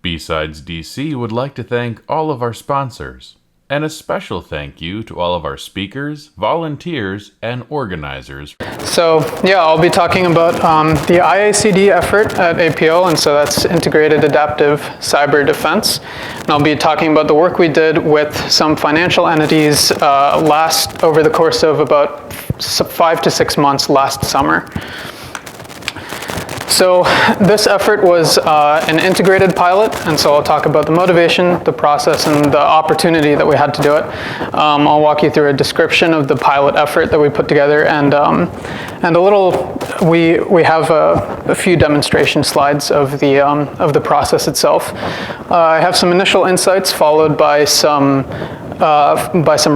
BSides DC would like to thank all of our sponsors, and a special thank you to all of our speakers, volunteers, and organizers. So yeah, I'll be talking about the IACD effort at APO, and so that's Integrated Adaptive Cyber Defense. And I'll be talking about the work we did with some financial entities over the course of about 5 to 6 months last summer. So this effort was an integrated pilot, and so I'll talk about the motivation, the process, and the opportunity that we had to do it. I'll walk you through a description of the pilot effort that we put together, and we have a few demonstration slides of the process itself. I have some initial insights followed by some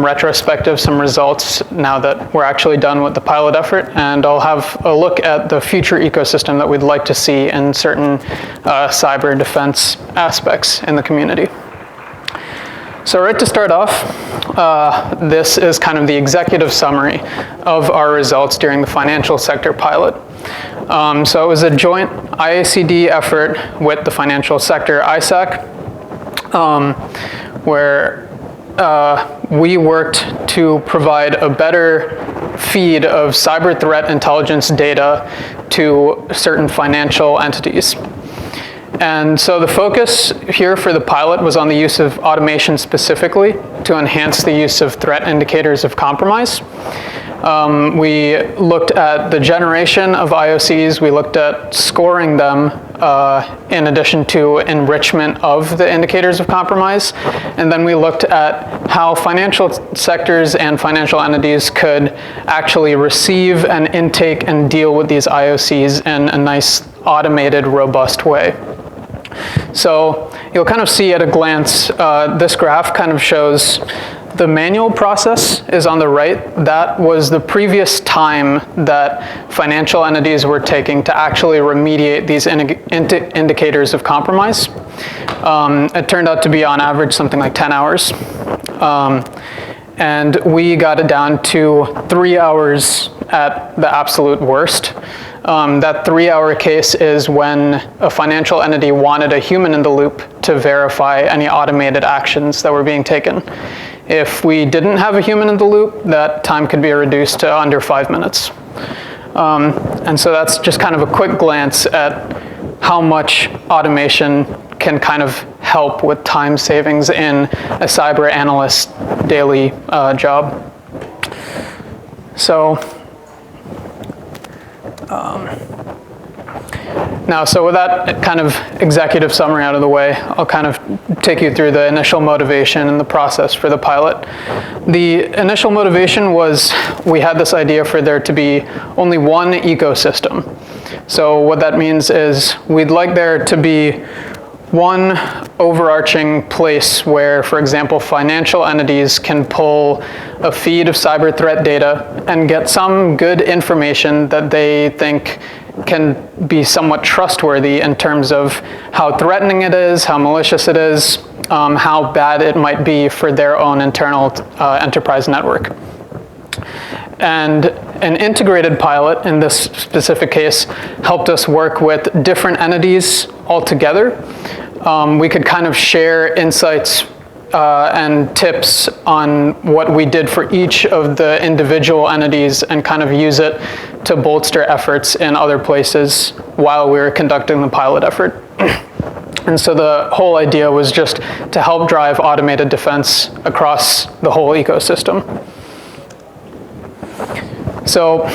retrospective, some results now that we're actually done with the pilot effort, and I'll have a look at the future ecosystem that we'd like to see in certain cyber defense aspects in the community. So right to start off, this is kind of the executive summary of our results during the financial sector pilot. So it was a joint IACD effort with the financial sector ISAC, where we worked to provide a better feed of cyber threat intelligence data to certain financial entities. And so the focus here for the pilot was on the use of automation specifically to enhance the use of threat indicators of compromise. We looked at the generation of IoCs, we looked at scoring them in addition to enrichment of the indicators of compromise, and then we looked at how financial sectors and financial entities could actually receive and intake and deal with these IoCs in a nice automated, robust way. So you'll kind of see at a glance, this graph kind of shows the manual process is on the right. That was the previous time that financial entities were taking to actually remediate these indicators of compromise. It turned out to be on average something like 10 hours. And we got it down to 3 hours at the absolute worst. That 3-hour case is when a financial entity wanted a human in the loop to verify any automated actions that were being taken. If we didn't have a human in the loop, that time could be reduced to under 5 minutes. And so that's just kind of a quick glance at how much automation can kind of help with time savings in a cyber analyst's daily job. So so with that kind of executive summary out of the way, I'll kind of take you through the initial motivation and the process for the pilot. The initial motivation was we had this idea for there to be only one ecosystem. So what that means is we'd like there to be one overarching place where, for example, financial entities can pull a feed of cyber threat data and get some good information that they think can be somewhat trustworthy in terms of how threatening it is, how malicious it is, how bad it might be for their own internal enterprise network. And an integrated pilot, in this specific case, helped us work with different entities all together. We could kind of share insights and tips on what we did for each of the individual entities and kind of use it to bolster efforts in other places while we were conducting the pilot effort. And so the whole idea was just to help drive automated defense across the whole ecosystem. So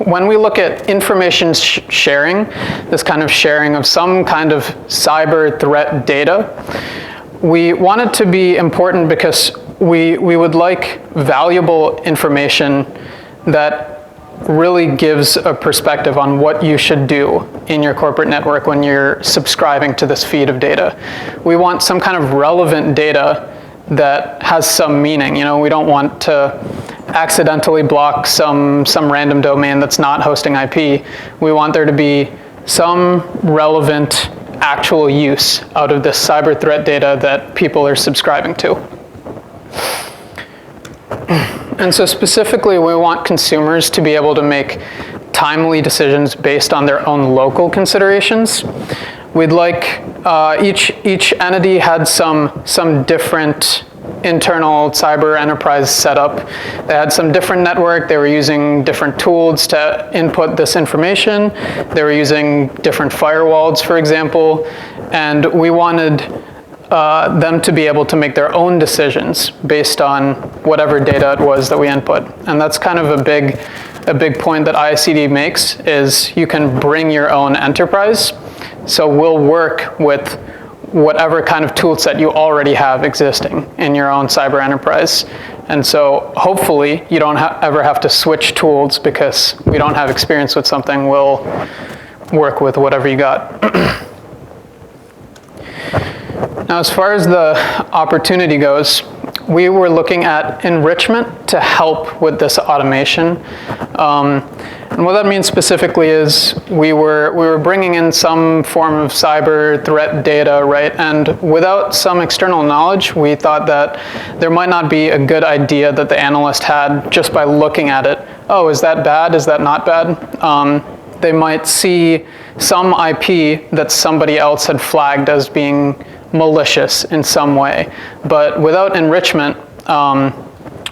when we look at information sharing, this kind of sharing of some kind of cyber threat data, we want it to be important because we would like valuable information that really gives a perspective on what you should do in your corporate network when you're subscribing to this feed of data. We want some kind of relevant data that has some meaning. You know, we don't want to accidentally block some random domain that's not hosting IP. We want there to be some relevant actual use out of this cyber threat data that people are subscribing to. And so specifically, we want consumers to be able to make timely decisions based on their own local considerations. we'd like each entity had some different internal cyber enterprise setup. They had some different network. They were using different tools to input this information. They were using different firewalls, for example, and we wanted them to be able to make their own decisions based on whatever data it was that we input. And that's kind of a big point that IACD makes, is you can bring your own enterprise. So we'll work with whatever kind of tool set you already have existing in your own cyber enterprise. And so hopefully you don't ever have to switch tools because we don't have experience with something. We'll work with whatever you got. Now, as far as the opportunity goes, we were looking at enrichment to help with this automation. And what that means specifically is we were bringing in some form of cyber threat data, right? And without some external knowledge, we thought that there might not be a good idea that the analyst had just by looking at it. Oh, is that bad? Is that not bad? They might see some IP that somebody else had flagged as being malicious in some way. But without enrichment,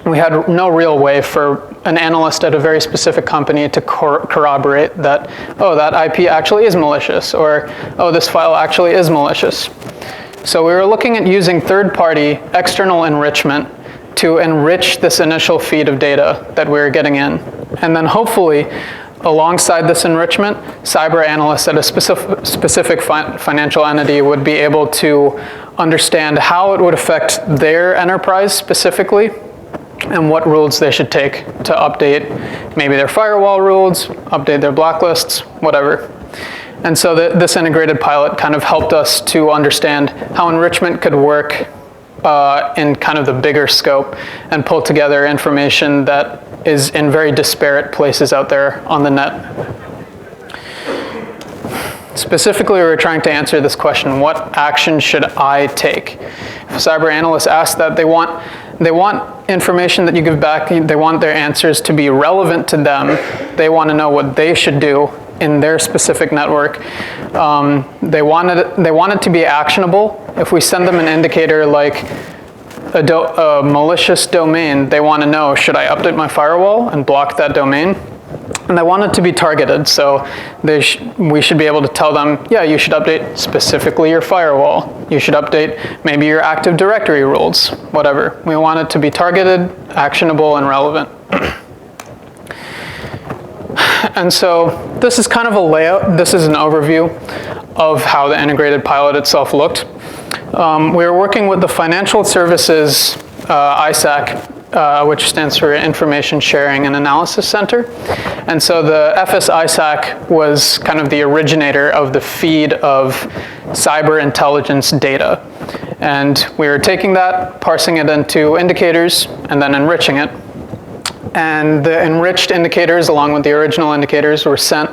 we had no real way for an analyst at a very specific company to corroborate that, oh, that IP actually is malicious, or, oh, this file actually is malicious. So we were looking at using third-party external enrichment to enrich this initial feed of data that we were getting in. And then hopefully, alongside this enrichment, cyber analysts at a specific financial entity would be able to understand how it would affect their enterprise specifically and what rules they should take to update maybe their firewall rules, update their blacklists, whatever. And so this integrated pilot kind of helped us to understand how enrichment could work in kind of the bigger scope and pull together information that is in very disparate places out there on the net. Specifically, we were trying to answer this question: what action should I take? If cyber analysts ask that, they want information that you give back. They want their answers to be relevant to them. They want to know what they should do in their specific network. They want it to be actionable. If we send them an indicator like a malicious domain, they want to know, should I update my firewall and block that domain? And they want it to be targeted, so we should be able to tell them, yeah, you should update specifically your firewall. You should update maybe your Active Directory rules, whatever. We want it to be targeted, actionable, and relevant. And so this is kind of a layout. This is an overview of how the integrated pilot itself looked. We were working with the Financial Services ISAC, which stands for Information Sharing and Analysis Center. And so the FS-ISAC was kind of the originator of the feed of cyber intelligence data. And we were taking that, parsing it into indicators, and then enriching it. And the enriched indicators, along with the original indicators, were sent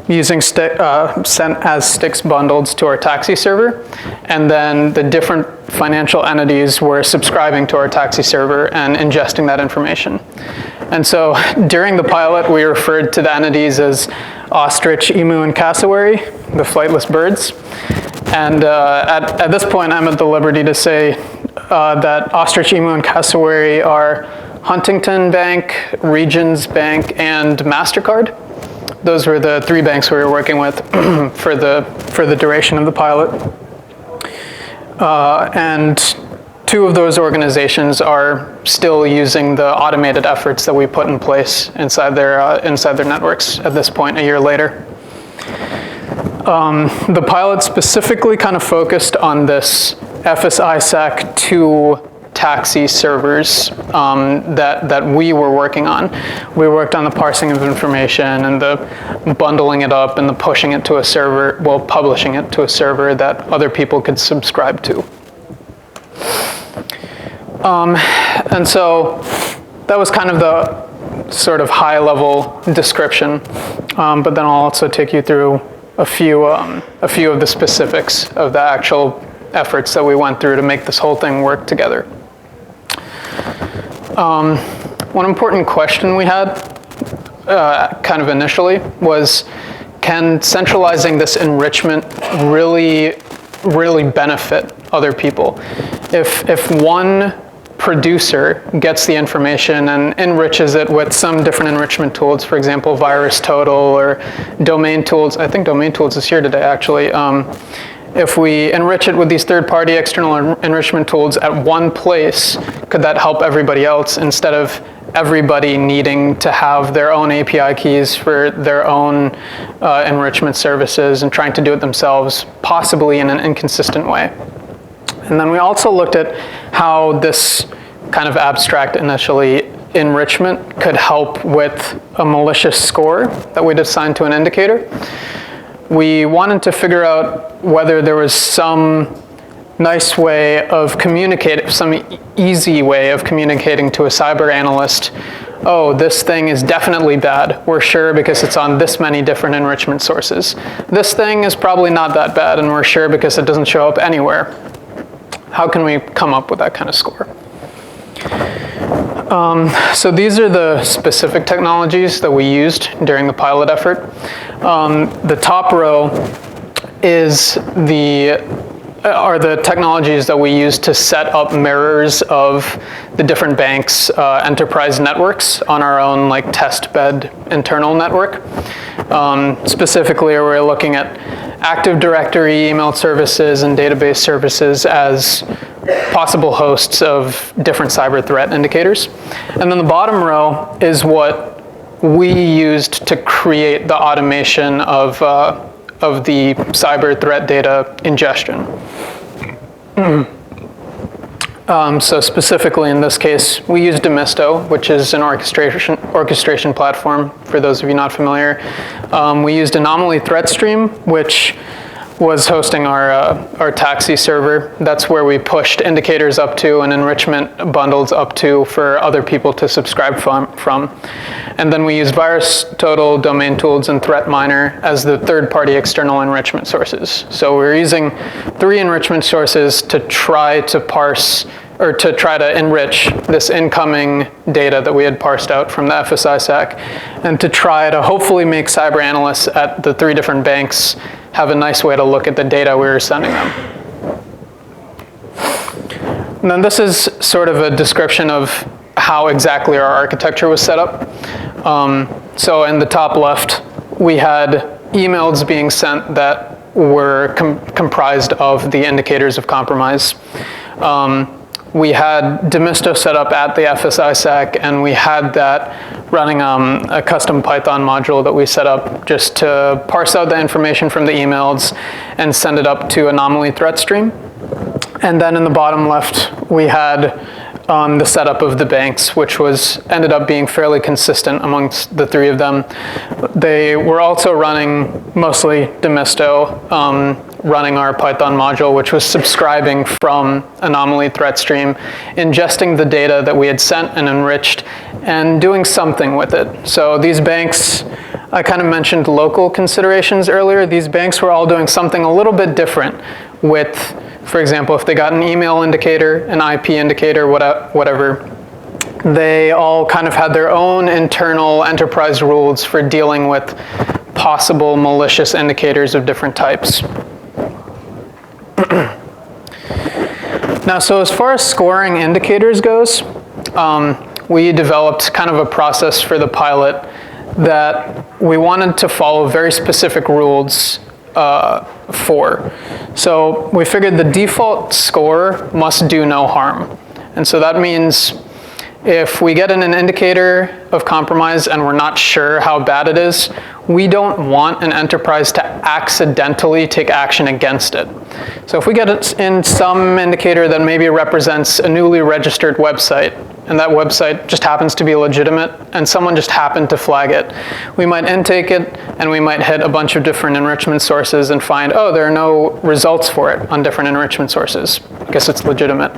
as sticks bundled to our taxi server, and then the different financial entities were subscribing to our taxi server and ingesting that information. And so during the pilot, we referred to the entities as ostrich, emu, and cassowary, the flightless birds. And at this point, I'm at the liberty to say that ostrich, emu, and cassowary are Huntington Bank, Regions Bank, and MasterCard. Those were the 3 banks we were working with for the duration of the pilot. And 2 of those organizations are still using the automated efforts that we put in place inside their networks at this point, a year later. The pilot specifically kind of focused on this FS-ISAC 2 taxi servers that we were working on. We worked on the parsing of information and the bundling it up and the pushing it to a server, well, publishing it to a server that other people could subscribe to. And so that was kind of the sort of high-level description, but then I'll also take you through a few of the specifics of the actual efforts that we went through to make this whole thing work together. One important question we had kind of initially was, can centralizing this enrichment really benefit other people? If one producer gets the information and enriches it with some different enrichment tools, for example, virus total or domain tools. I think domain tools is here today, actually. If we enrich it with these third-party external enrichment tools at one place, could that help everybody else instead of everybody needing to have their own API keys for their own enrichment services and trying to do it themselves, possibly in an inconsistent way? And then we also looked at how this kind of abstract initially enrichment could help with a malicious score that we'd assign to an indicator. We wanted to figure out whether there was some nice way of communicating, some easy way of communicating to a cyber analyst, oh, this thing is definitely bad. We're sure because it's on this many different enrichment sources. This thing is probably not that bad, and we're sure because it doesn't show up anywhere. How can we come up with that kind of score? So these are the specific technologies that we used during the pilot effort. The top row are the technologies that we use to set up mirrors of the different banks' enterprise networks on our own test bed internal network. Specifically, we're looking at Active Directory, email services, and database services as possible hosts of different cyber threat indicators. And then the bottom row is what we used to create the automation of the cyber threat data ingestion. So specifically in this case, we use Demisto, which is an orchestration platform, for those of you not familiar. We used Anomaly Threat Stream, which was hosting our taxi server. That's where we pushed indicators up to and enrichment bundles up to for other people to subscribe from. And then we use Virus Total, Domain Tools, and Threat Miner as the third-party external enrichment sources. So we're using 3 enrichment sources to try to parse, or to try to enrich this incoming data that we had parsed out from the FS-ISAC, and to try to hopefully make cyber analysts at the 3 different banks have a nice way to look at the data we were sending them. And then this is sort of a description of how exactly our architecture was set up. So in the top left, we had emails being sent that were comprised of the indicators of compromise. We had Demisto set up at the FS-ISAC, and we had that running a custom Python module that we set up just to parse out the information from the emails and send it up to Anomaly Threat Stream. And then in the bottom left, we had the setup of the banks, which ended up being fairly consistent amongst the 3 of them. They were also running mostly Demisto, running our Python module, which was subscribing from Anomaly Threat Stream, ingesting the data that we had sent and enriched, and doing something with it. So these banks, I kind of mentioned local considerations earlier. These banks were all doing something a little bit different with, for example, if they got an email indicator, an IP indicator, whatever, they all kind of had their own internal enterprise rules for dealing with possible malicious indicators of different types. Now, so as far as scoring indicators goes, we developed kind of a process for the pilot that we wanted to follow very specific rules for. So we figured the default score must do no harm. And so that means if we get an indicator of compromise and we're not sure how bad it is, we don't want an enterprise to accidentally take action against it. So if we get in some indicator that maybe represents a newly registered website, and that website just happens to be legitimate, and someone just happened to flag it, we might intake it, and we might hit a bunch of different enrichment sources and find, oh, there are no results for it on different enrichment sources. I guess it's legitimate.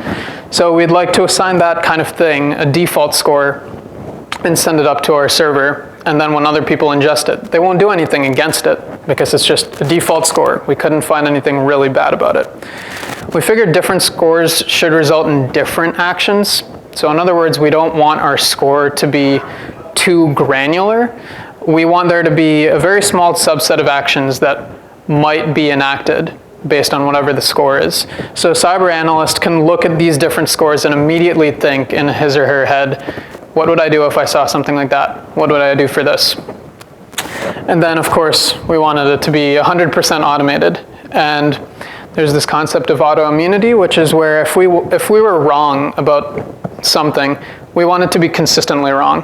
So we'd like to assign that kind of thing a default score and send it up to our server. And then when other people ingest it, they won't do anything against it because it's just a default score. We couldn't find anything really bad about it. We figured different scores should result in different actions. So in other words, we don't want our score to be too granular. we want there to be a very small subset of actions that might be enacted based on whatever the score is. So a cyber analyst can look at these different scores and immediately think in his or her head, what would I do if I saw something like that? What would I do for this? And then, of course, we wanted it to be 100% automated. And there's this concept of autoimmunity, which is where if we were wrong about something, we want it to be consistently wrong.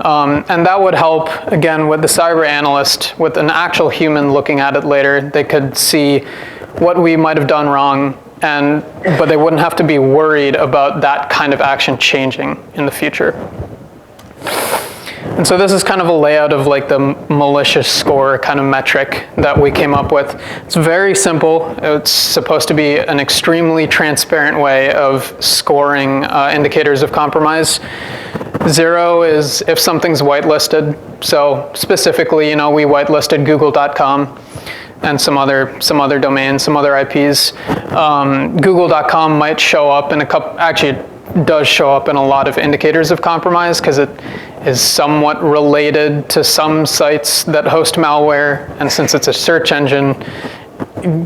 And that would help, again, with the cyber analyst, with an actual human looking at it later. They could see what we might have done wrong, but they wouldn't have to be worried about that kind of action changing in the future. And so this is kind of a layout of like the malicious score kind of metric that we came up with. It's very simple. It's supposed to be an extremely transparent way of scoring indicators of compromise. 0 is if something's whitelisted. So specifically, we whitelisted google.com and some other domains, some other IPs. Google.com might show up in a couple, actually it does show up in a lot of indicators of compromise because it is somewhat related to some sites that host malware, and since it's a search engine,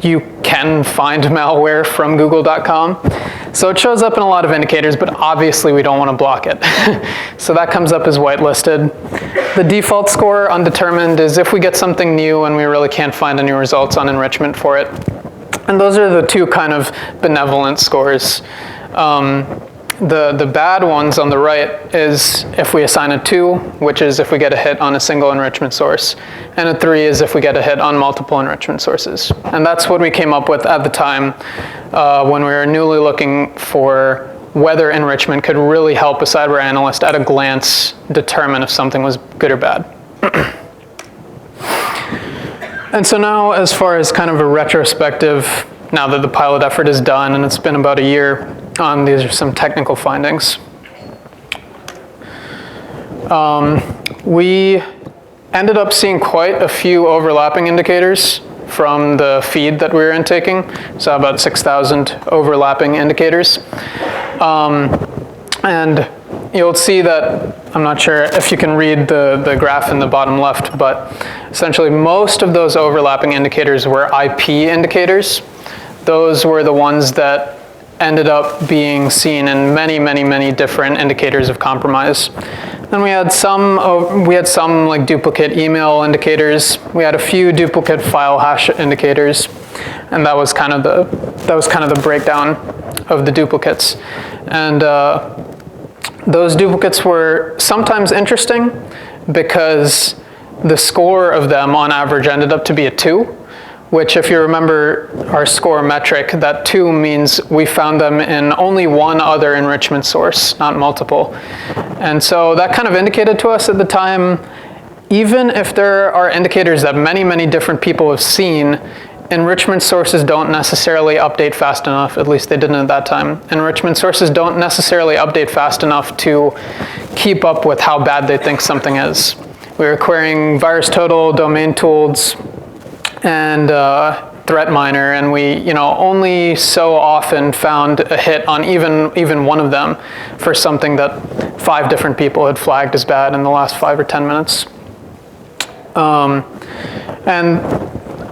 you can find malware from google.com. So it shows up in a lot of indicators, but obviously we don't want to block it. So that comes up as whitelisted. The default score, undetermined, is if we get something new and we really can't find any results on enrichment for it. And those are the two kind of benevolent scores. The bad ones on the right is if we assign a 2, which is if we get a hit on a single enrichment source, and a 3 is if we get a hit on multiple enrichment sources. And that's what we came up with at the time when we were newly looking for whether enrichment could really help a cyber analyst at a glance determine if something was good or bad. And so now, as far as kind of a retrospective, now that the pilot effort is done and it's been about a year, these are some technical findings. We ended up seeing quite a few overlapping indicators from the feed that we were intaking, so about 6,000 overlapping indicators. And you'll see that, I'm not sure if you can read the graph in the bottom left, but essentially most of those overlapping indicators were IP indicators. Those were the ones that ended up being seen in many, many, many different indicators of compromise. Then we had some like duplicate email indicators. We had a few duplicate file hash indicators, and that was kind of the breakdown of the duplicates. And those duplicates were sometimes interesting because the score of them on average ended up to be a 2. Which, if you remember our score metric, that 2 means we found them in only one other enrichment source, not multiple. And so that kind of indicated to us at the time, even if there are indicators that many, many different people have seen, enrichment sources don't necessarily update fast enough, at least they didn't at that time. Enrichment sources don't necessarily update fast enough to keep up with how bad they think something is. We were querying VirusTotal, domain tools, and threat miner, and we only so often found a hit on even one of them for something that 5 different people had flagged as bad in the last 5 or 10 minutes. And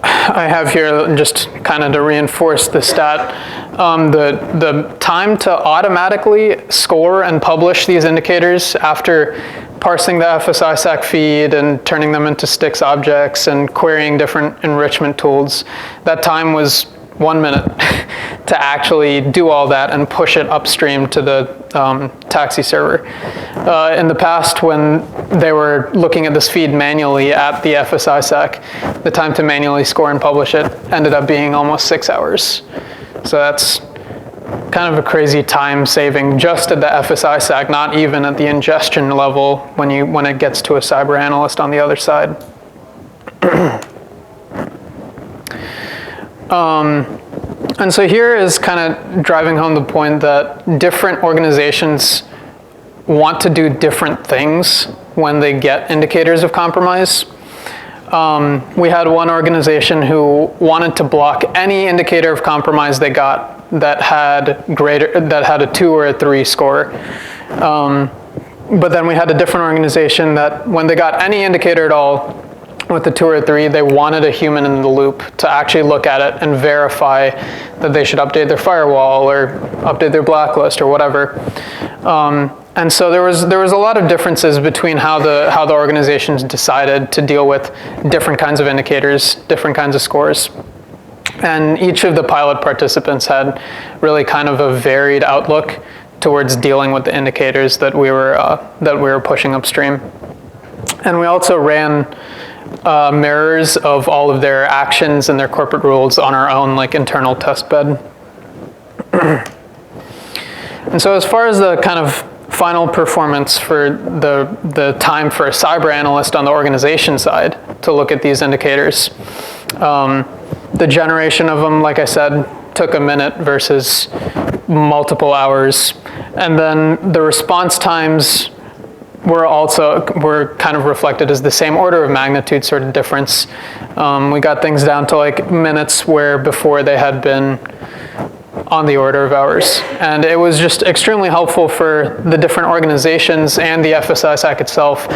I have here, just kind of to reinforce the stat, the time to automatically score and publish these indicators after parsing the FS-ISAC feed and turning them into sticks objects and querying different enrichment tools, that time was 1 minute to actually do all that and push it upstream to the taxi server. In the past, when they were looking at this feed manually at the FS-ISAC, the time to manually score and publish it ended up being almost 6 hours. So that's kind of a crazy time saving just at the FS-ISAC, not even at the ingestion level when it gets to a cyber analyst on the other side. And so here is kind of driving home the point that different organizations want to do different things when they get indicators of compromise. We had one organization who wanted to block any indicator of compromise they got that had a 2 or a 3 score. But then we had a different organization that when they got any indicator at all, with the 2 or 3, they wanted a human in the loop to actually look at it and verify that they should update their firewall or update their blacklist or whatever. And so there was a lot of differences between how the organizations decided to deal with different kinds of indicators, different kinds of scores. And each of the pilot participants had really kind of a varied outlook towards dealing with the indicators that we were pushing upstream. And we also ran mirrors of all of their actions and their corporate rules on our own internal test bed. And so as far as the kind of final performance for the time for a cyber analyst on the organization side to look at these indicators, the generation of them, like I said, took a minute versus multiple hours. And then the response times were kind of reflected as the same order of magnitude sort of difference. We got things down to minutes where before they had been on the order of hours. And it was just extremely helpful for the different organizations and the FS-ISAC itself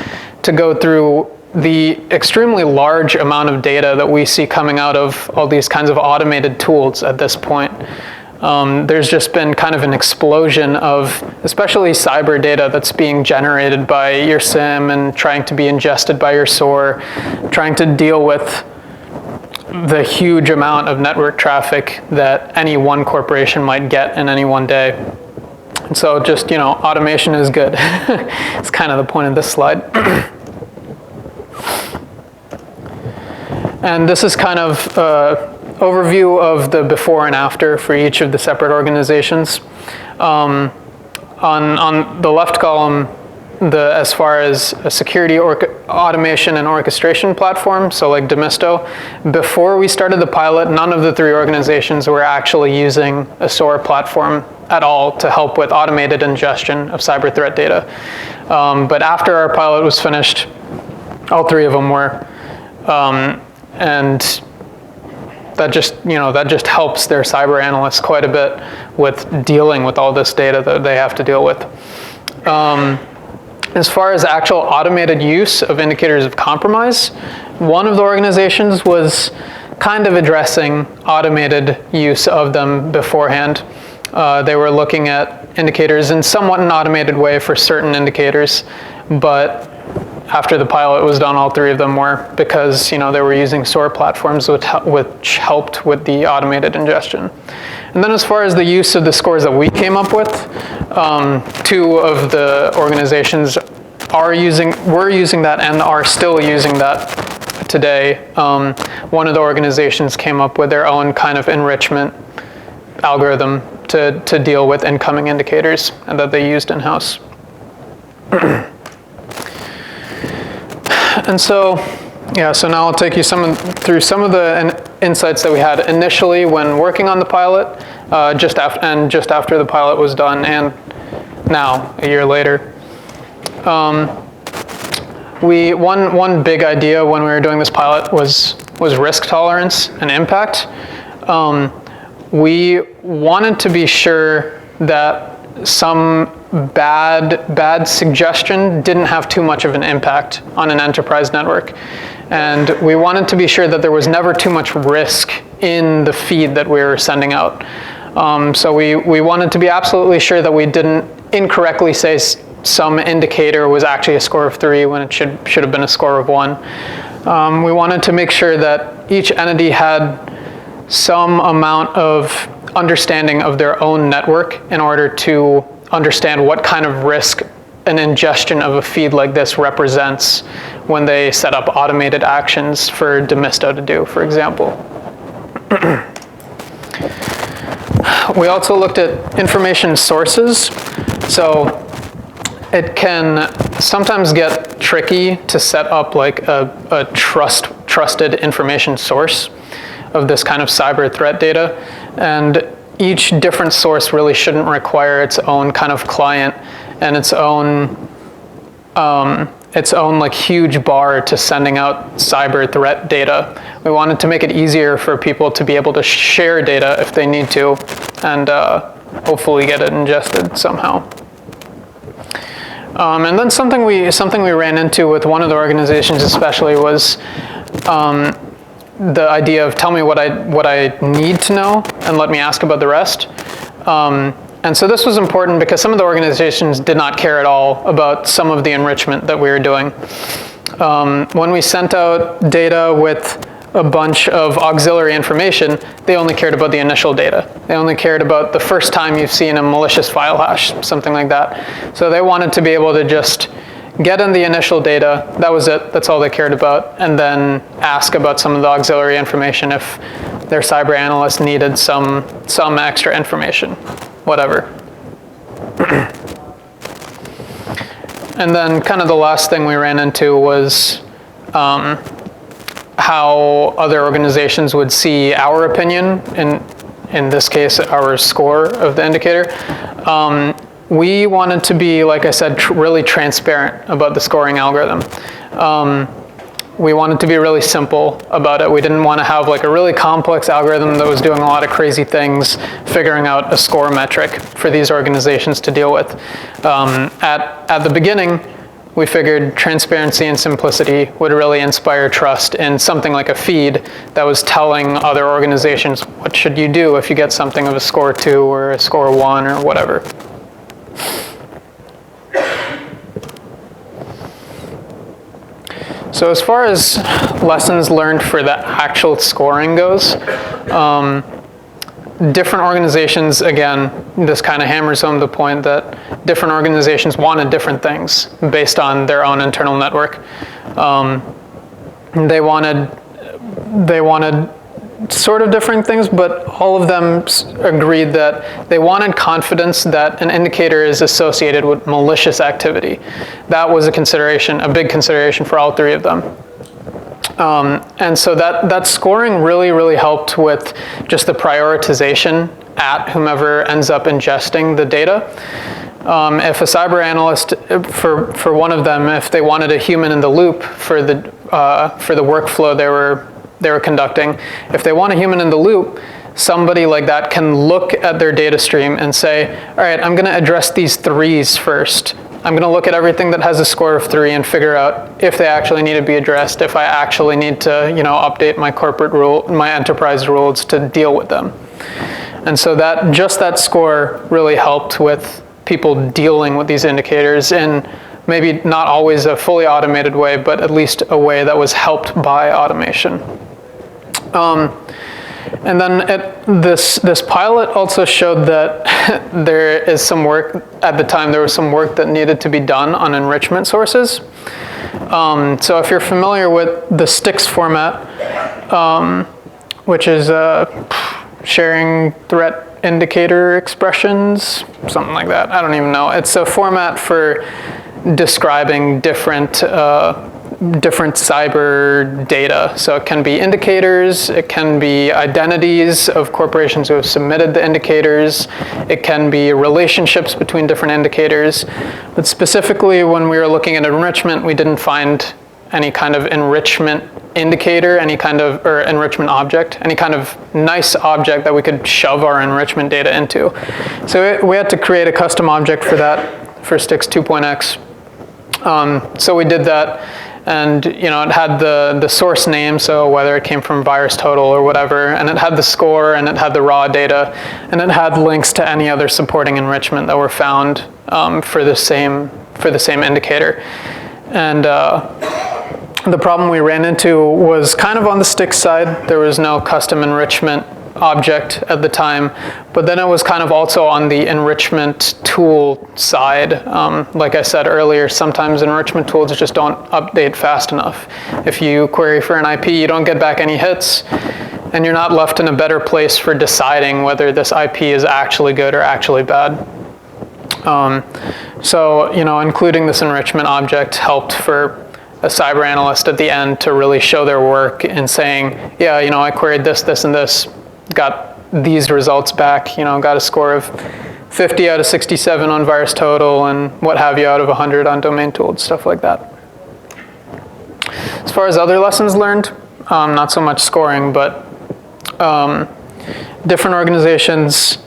to go through the extremely large amount of data that we see coming out of all these kinds of automated tools at this point. There's just been kind of an explosion of especially cyber data that's being generated by your SIM and trying to be ingested by your SOAR, trying to deal with the huge amount of network traffic that any one corporation might get in any one day. And so just, automation is good. It's kind of the point of this slide. And this is kind of overview of the before and after for each of the separate organizations. On the left column, as far as a security automation and orchestration platform, so like Demisto, before we started the pilot, none of the 3 organizations were actually using a SOAR platform at all to help with automated ingestion of cyber threat data. But after our pilot was finished, all 3 of them were. And that just helps their cyber analysts quite a bit with dealing with all this data that they have to deal with. As far as actual automated use of indicators of compromise, one of the organizations was kind of addressing automated use of them beforehand. They were looking at indicators in somewhat an automated way for certain indicators, but after the pilot was done, all 3 of them were, because they were using SOAR platforms which helped with the automated ingestion. And then as far as the use of the scores that we came up with, 2 of the organizations were using that and are still using that today. One of the organizations came up with their own kind of enrichment algorithm to deal with incoming indicators and that they used in-house. And so now I'll take you through some of the insights that we had initially when working on the pilot, just after the pilot was done, and now, a year later. One big idea when we were doing this pilot was risk tolerance and impact. We wanted to be sure that some bad suggestion didn't have too much of an impact on an enterprise network. And we wanted to be sure that there was never too much risk in the feed that we were sending out. So we wanted to be absolutely sure that we didn't incorrectly say some indicator was actually a score of 3 when it should have been a score of 1. We wanted to make sure that each entity had some amount of understanding of their own network in order to understand what kind of risk an ingestion of a feed like this represents when they set up automated actions for Demisto to do, for example. We also looked at information sources. So it can sometimes get tricky to set up a trusted information source of this kind of cyber threat data. And each different source really shouldn't require its own kind of client and its own huge bar to sending out cyber threat data. We wanted to make it easier for people to be able to share data if they need to, and hopefully get it ingested somehow. And then something we ran into with one of the organizations especially was the idea of tell me what I need to know and let me ask about the rest. And so this was important because some of the organizations did not care at all about some of the enrichment that we were doing. When we sent out data with a bunch of auxiliary information, they only cared about the initial data. They only cared about the first time you've seen a malicious file hash, something like that. So they wanted to be able to just get in the initial data, that was it, that's all they cared about, and then ask about some of the auxiliary information if their cyber analyst needed some extra information, whatever. And then kind of the last thing we ran into was how other organizations would see our opinion, in this case, our score of the indicator. We wanted to be, like I said, really transparent about the scoring algorithm. We wanted to be really simple about it. We didn't want to have like a really complex algorithm that was doing a lot of crazy things, figuring out a score metric for these organizations to deal with. At the beginning, we figured transparency and simplicity would really inspire trust in something like a feed that was telling other organizations, what should you do if you get something of a score 2 or a score 1 or whatever. So as far as lessons learned for the actual scoring goes, different organizations, again, this kind of hammers home the point that different organizations wanted different things based on their own internal network. They wanted sort of different things, but all of them agreed that they wanted confidence that an indicator is associated with malicious activity. That was a consideration, a big consideration for all three of them. And so that scoring really helped with just the prioritization at whomever ends up ingesting the data. If a cyber analyst, for one of them, if they wanted a human in the loop for the workflow they were conducting, if they want a human in the loop, somebody like that can look at their data stream and say, all right, I'm going to address these 3s first. I'm going to look at everything that has a score of 3 and figure out if they actually need to be addressed, if I actually need to, update my corporate rule, my enterprise rules to deal with them. And so that score really helped with people dealing with these indicators in maybe not always a fully automated way, but at least a way that was helped by automation. And then this pilot also showed that there is some work, at the time there was some work that needed to be done on enrichment sources. So if you're familiar with the STIX format, which is sharing threat indicator expressions, something like that, I don't even know. It's a format for describing different cyber data. So it can be indicators, it can be identities of corporations who have submitted the indicators, it can be relationships between different indicators. But specifically when we were looking at enrichment, we didn't find any kind of enrichment indicator, or enrichment object, any kind of nice object that we could shove our enrichment data into. So we had to create a custom object for that, for STIX 2.x. So we did that. And it had the source name, so whether it came from VirusTotal or whatever, and it had the score, and it had the raw data, and it had links to any other supporting enrichment that were found for the same indicator. And the problem we ran into was kind of on the STIX side. There was no custom enrichment object at the time, but then it was kind of also on the enrichment tool side. Like I said earlier, sometimes enrichment tools just don't update fast enough. If you query for an IP, you don't get back any hits, and you're not left in a better place for deciding whether this IP is actually good or actually bad. So including this enrichment object helped for a cyber analyst at the end to really show their work in saying, yeah, I queried this, and this, got these results back, got a score of 50 out of 67 on VirusTotal and what have you out of 100 on domain tooled, stuff like that. As far as other lessons learned, not so much scoring, but different organizations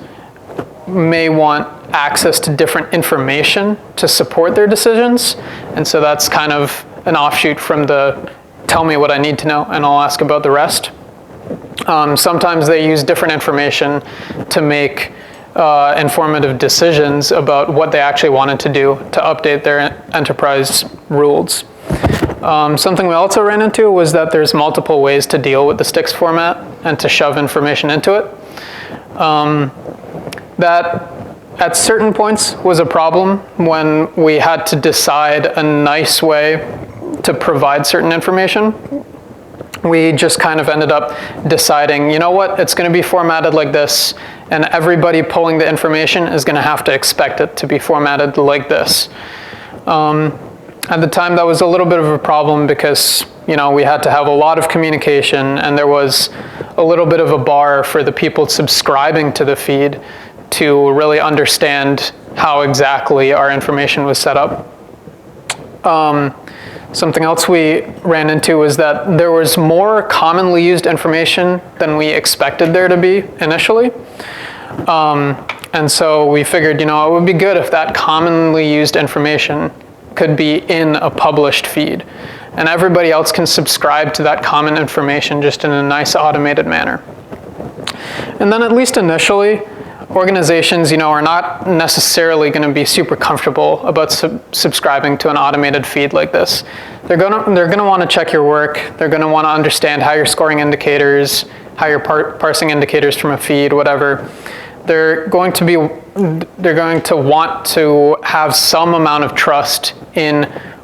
may want access to different information to support their decisions. And so that's kind of an offshoot from the tell me what I need to know and I'll ask about the rest. Sometimes they use different information to make informative decisions about what they actually wanted to do to update their enterprise rules. Something we also ran into was that there's multiple ways to deal with the sticks format and to shove information into it. That at certain points was a problem when we had to decide a nice way to provide certain information. We just kind of ended up deciding, you know what, it's going to be formatted like this, and everybody pulling the information is going to have to expect it to be formatted like this. At the time, that was a little bit of a problem because, you know, we had to have a lot of communication, and there was a little bit of a bar for the people subscribing to the feed to really understand how exactly our information was set up. Something else we ran into was that there was more commonly used information than we expected there to be initially. And so we figured, you know, it would be good if that commonly used information could be in a published feed. And everybody else can subscribe to that common information just in a nice automated manner. And then at least initially, organizations, you know, are not necessarily going to be super comfortable about subscribing to an automated feed like this. They're going to want to check your work. They're going to want to understand how you're scoring indicators, how you're parsing indicators from a feed, whatever. They're going to want to have some amount of trust in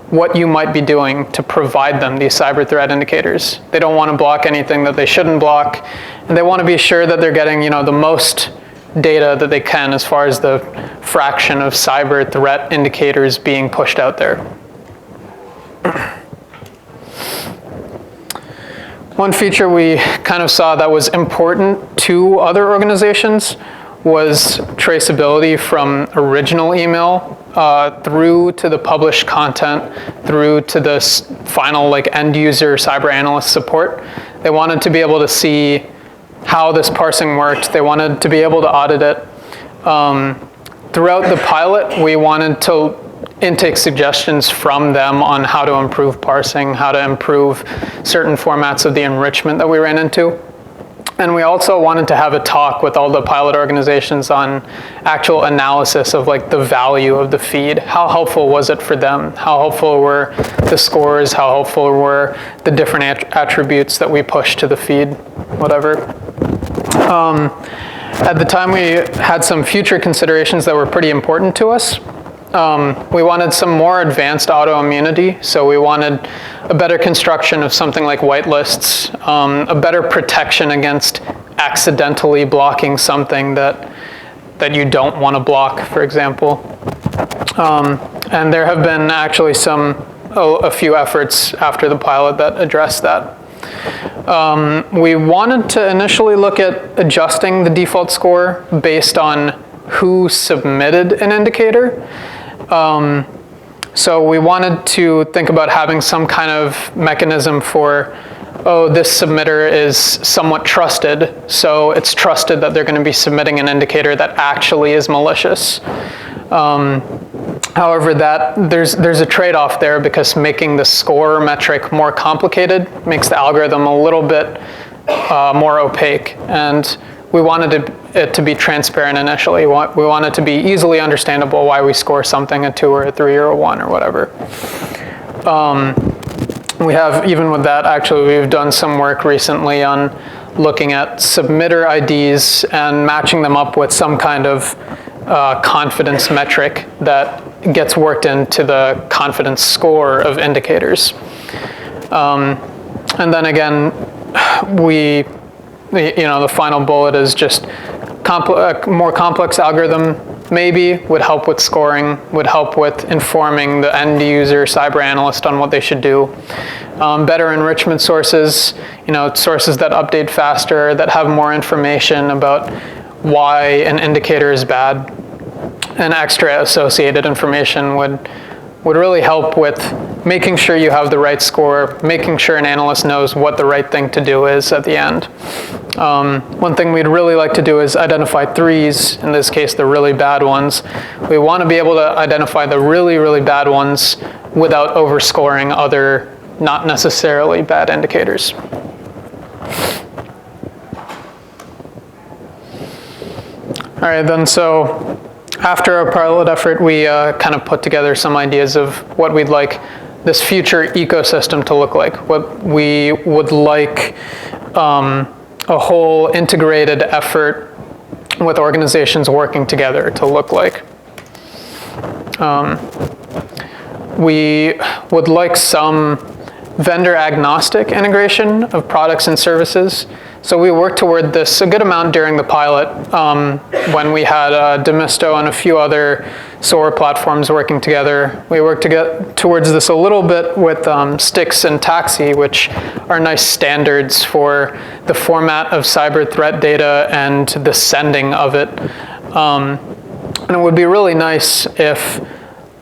what you might be doing to provide them these cyber threat indicators. They don't want to block anything that they shouldn't block, and they want to be sure that they're getting, you know, the most data that they can as far as the fraction of cyber threat indicators being pushed out there. One feature we kind of saw that was important to other organizations was traceability from original email through to the published content, through to the final like end user cyber analyst support. They wanted to be able to see how this parsing worked. They wanted to be able to audit it. Throughout the pilot, we wanted to intake suggestions from them on how to improve parsing, how to improve certain formats of the enrichment that we ran into. And we also wanted to have a talk with all the pilot organizations on actual analysis of like the value of the feed. How helpful was it for them? How helpful were the scores? How helpful were the different attributes that we pushed to the feed? Whatever. At the time, we had some future considerations that were pretty important to us. We wanted some more advanced autoimmunity, so we wanted a better construction of something like whitelists, a better protection against accidentally blocking something that you don't want to block, for example. And there have been actually a few efforts after the pilot that address that. We wanted to initially look at adjusting the default score based on who submitted an indicator. So we wanted to think about having some kind of mechanism for, oh, this submitter is somewhat trusted, so it's trusted that they're going to be submitting an indicator that actually is malicious. However, there's a trade-off there because making the score metric more complicated makes the algorithm a little bit more opaque, and we wanted it to be transparent initially. We want it to be easily understandable why we score something a 2 or a 3 or a 1 or whatever. We have, even with that, actually, we've done some work recently on looking at submitter IDs and matching them up with some kind of confidence metric that gets worked into the confidence score of indicators. And then again, the final bullet is just a more complex algorithm maybe would help with scoring, would help with informing the end user cyber analyst on what they should do. Better enrichment sources, sources that update faster, that have more information about why an indicator is bad, and extra associated information would really help with making sure you have the right score, making sure an analyst knows what the right thing to do is at the end. One thing we'd really like to do is identify threes, in this case the really bad ones. We want to be able to identify the really, really bad ones without overscoring other not necessarily bad indicators. All right, then, so after our pilot effort, we kind of put together some ideas of what we'd like this future ecosystem to look like, what we would like a whole integrated effort with organizations working together to look like. We would like some vendor agnostic integration of products and services. So we worked toward this a good amount during the pilot when we had Demisto and a few other SOAR platforms working together. We worked to get towards this a little bit with Styx and Taxi, which are nice standards for the format of cyber threat data and the sending of it. And it would be really nice if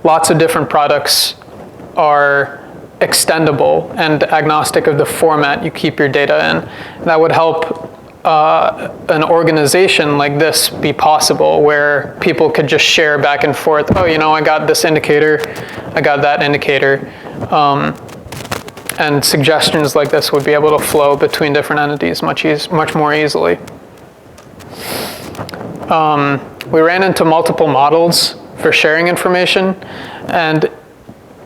lots of different products are extendable and agnostic of the format you keep your data in. That would help an organization like this be possible, where people could just share back and forth, oh, you know, I got this indicator, I got that indicator. And suggestions like this would be able to flow between different entities much more easily. We ran into multiple models for sharing information, and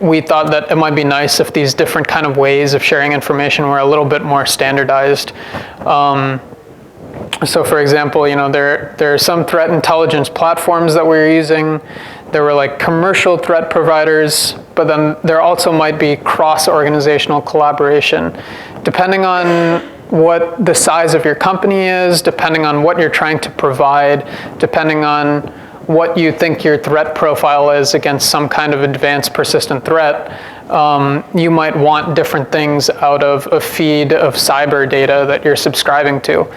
we thought that it might be nice if these different kind of ways of sharing information were a little bit more standardized. So for example, you know, there are some threat intelligence platforms that we're using. There were like commercial threat providers, but then there also might be cross-organizational collaboration. Depending on what the size of your company is, depending on what you're trying to provide, depending on what you think your threat profile is against some kind of advanced persistent threat, you might want different things out of a feed of cyber data that you're subscribing to.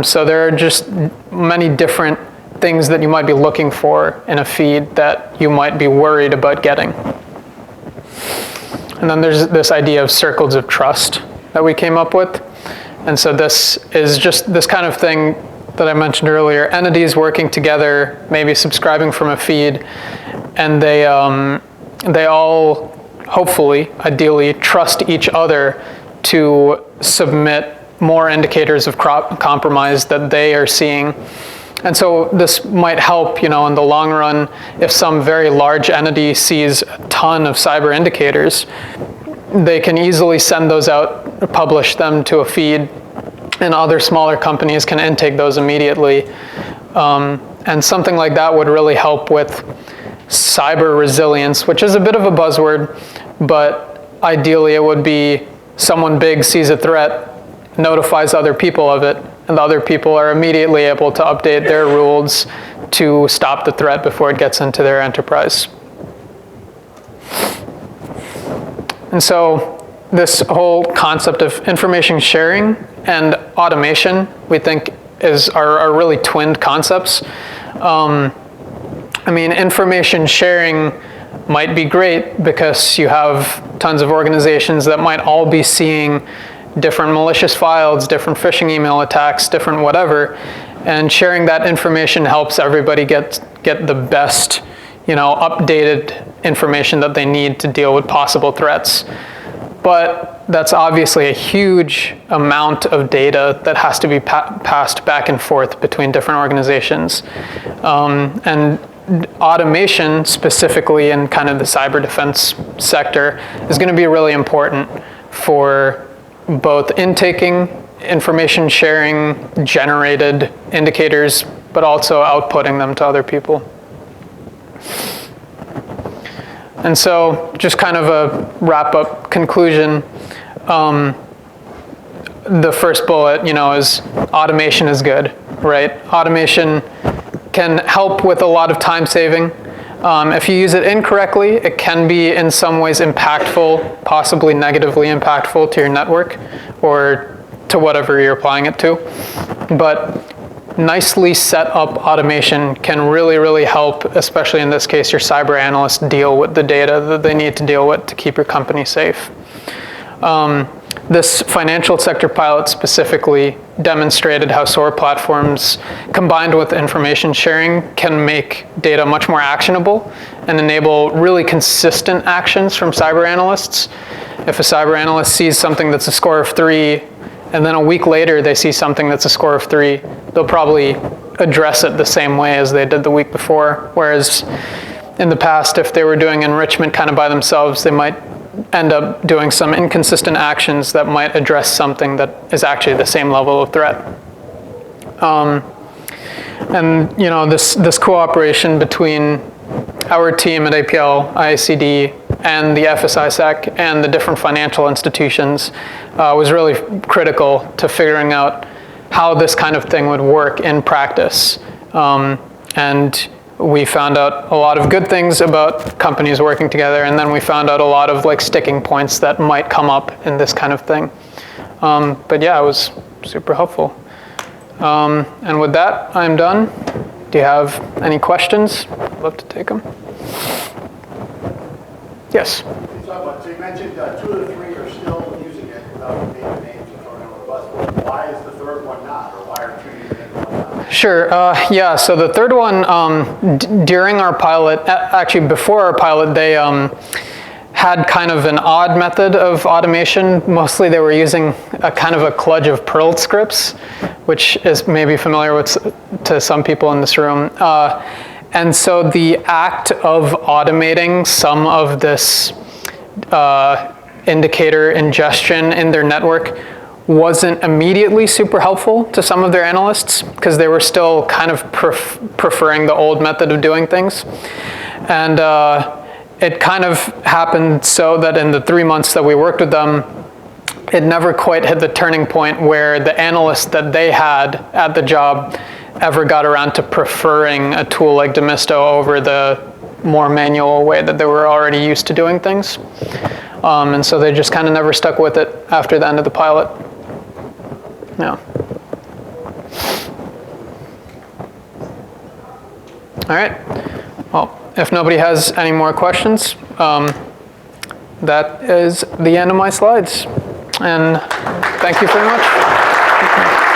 So there are just many different things that you might be looking for in a feed that you might be worried about getting. And then there's this idea of circles of trust that we came up with. And so this is just this kind of thing that I mentioned earlier, entities working together, maybe subscribing from a feed, and they all, hopefully, ideally, trust each other to submit more indicators of compromise that they are seeing. And so this might help, you know, in the long run, if some very large entity sees a ton of cyber indicators, they can easily send those out, publish them to a feed, and other smaller companies can intake those immediately. And something like that would really help with cyber resilience, which is a bit of a buzzword, but ideally it would be someone big sees a threat, notifies other people of it, and the other people are immediately able to update their rules to stop the threat before it gets into their enterprise. And so this whole concept of information sharing and automation, we think, are really twinned concepts. I mean, information sharing might be great because you have tons of organizations that might all be seeing different malicious files, different phishing email attacks, different whatever, and sharing that information helps everybody get the best, you know, updated information that they need to deal with possible threats. But that's obviously a huge amount of data that has to be passed back and forth between different organizations. And automation, specifically in kind of the cyber defense sector, is going to be really important for both intaking, information sharing, generated indicators, but also outputting them to other people. And so just kind of a wrap-up conclusion. The first bullet, you know, is automation is good, right? Automation can help with a lot of time saving. If you use it incorrectly, it can be in some ways impactful, possibly negatively impactful to your network or to whatever you're applying it to. But nicely set up automation can really, really help, especially in this case, your cyber analysts deal with the data that they need to deal with to keep your company safe. This financial sector pilot specifically demonstrated how SOAR platforms combined with information sharing can make data much more actionable and enable really consistent actions from cyber analysts. If a cyber analyst sees something that's a score of 3, and then a week later they see something that's a score of 3, they'll probably address it the same way as they did the week before. Whereas in the past, if they were doing enrichment kind of by themselves, they might end up doing some inconsistent actions that might address something that is actually the same level of threat. And you know, this cooperation between our team at APL, IACD, and the FS-ISAC and the different financial institutions was really critical to figuring out how this kind of thing would work in practice. And we found out a lot of good things about companies working together, and then we found out a lot of like sticking points that might come up in this kind of thing. But yeah, it was super helpful. And with that, I'm done. Do you have any questions? I'd love to take them. Yes? So you mentioned 2 of the 3 are still using it without naming names and throwing under the bus. Why is the third one not, or why are 2 using it and 1 not? Sure. Yeah, so the third one, during our pilot, actually before our pilot, they had kind of an odd method of automation. Mostly they were using a kind of a kludge of Perl scripts, which is maybe familiar with to some people in this room. And so the act of automating some of this indicator ingestion in their network wasn't immediately super helpful to some of their analysts because they were still kind of preferring the old method of doing things. And it kind of happened so that in the 3 months that we worked with them, it never quite hit the turning point where the analysts that they had at the job ever got around to preferring a tool like Demisto over the more manual way that they were already used to doing things. And so they just kind of never stuck with it after the end of the pilot. Yeah. All right. Well, if nobody has any more questions, that is the end of my slides. And thank you very much.